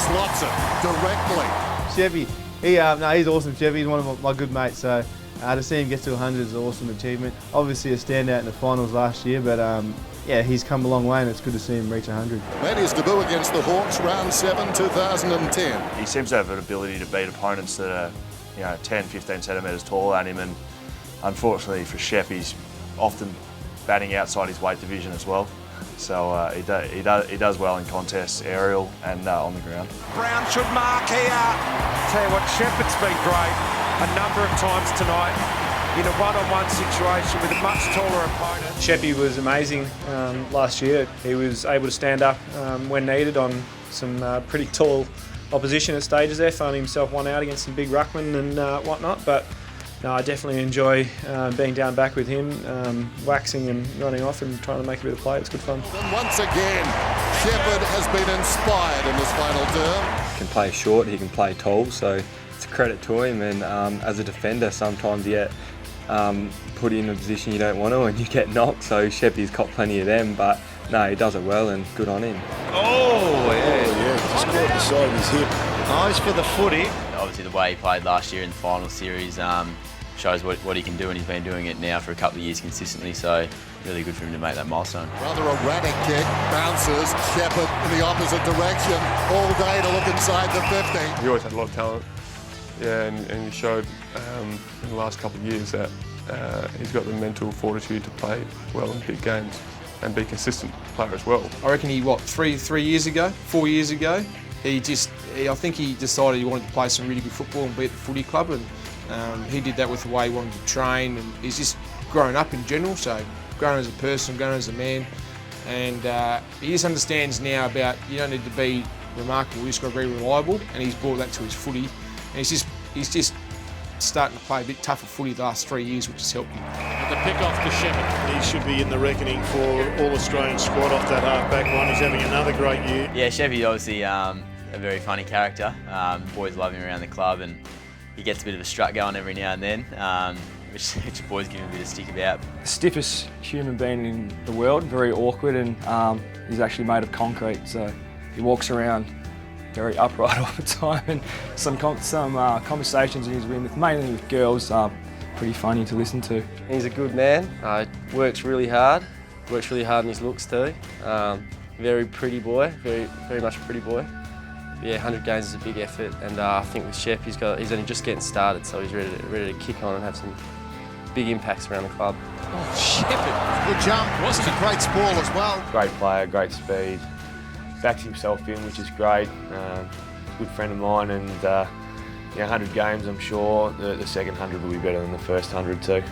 slots it directly. Sheppy, he's awesome, Sheppy. He's one of my good mates, so to see him get to 100 is an awesome achievement. Obviously a standout in the finals last year, but yeah, he's come a long way and it's good to see him reach 100. Made his debut against the Hawks, round 7, 2010. He seems to have an ability to beat opponents that are 10, 15 centimetres taller than him, and unfortunately for Shep, he's often batting outside his weight division as well. So he does well in contests, aerial and on the ground. Brown should mark here. Tell you what, Sheppard's been great a number of times tonight in a one-on-one situation with a much taller opponent. Sheppy was amazing last year. He was able to stand up when needed on some pretty tall opposition at stages there, finding himself one out against some big ruckmen and whatnot. But no, I definitely enjoy being down back with him, waxing and running off and trying to make a bit of play. It's good fun. And once again, Sheppard has been inspired in this final term. He can play short, he can play tall, so it's a credit to him. And as a defender, sometimes you get put in a position you don't want to and you get knocked, so Sheppy's caught plenty of them, but no, he does it well and good on him. Oh, yeah, just caught the side of his hip. Eyes for the footy. Obviously the way he played last year in the final series shows what he can do, and he's been doing it now for a couple of years consistently, so really good for him to make that milestone. Rather erratic kick, bounces, Sheppard in the opposite direction, all day to look inside the 50. He always had a lot of talent, yeah, and he showed in the last couple of years that he's got the mental fortitude to play well in big games and be a consistent player as well. I reckon he, 4 years ago, I think he decided he wanted to play some really good football and be at the footy club, and he did that with the way he wanted to train, and he's just grown up in general, so grown as a person, grown as a man, and he just understands now about you don't need to be remarkable, you just got to be reliable, and he's brought that to his footy, and he's just starting to play a bit tougher footy the last 3 years, which has helped him. And the pick off to Sheppard. He should be in the reckoning for All-Australian squad off that half-back line. He's having another great year. Yeah, Sheppy obviously a very funny character. Boys love him around the club, and he gets a bit of a strut going every now and then, which the boys give him a bit of stick about. Stiffest human being in the world, very awkward, and he's actually made of concrete, so he walks around very upright all the time, and some conversations he's been with, mainly with girls, are pretty funny to listen to. He's a good man, works really hard in his looks too. Very pretty boy, very much a pretty boy. Yeah, 100 games is a big effort, and I think with Shep, he's only just getting started, so he's ready to kick on and have some big impacts around the club. Oh, Sheppard, good jump, wasn't a great sprawl as well. Great player, great speed, backs himself in, which is great. Good friend of mine, and 100 games, I'm sure the second 100 will be better than the first 100 too.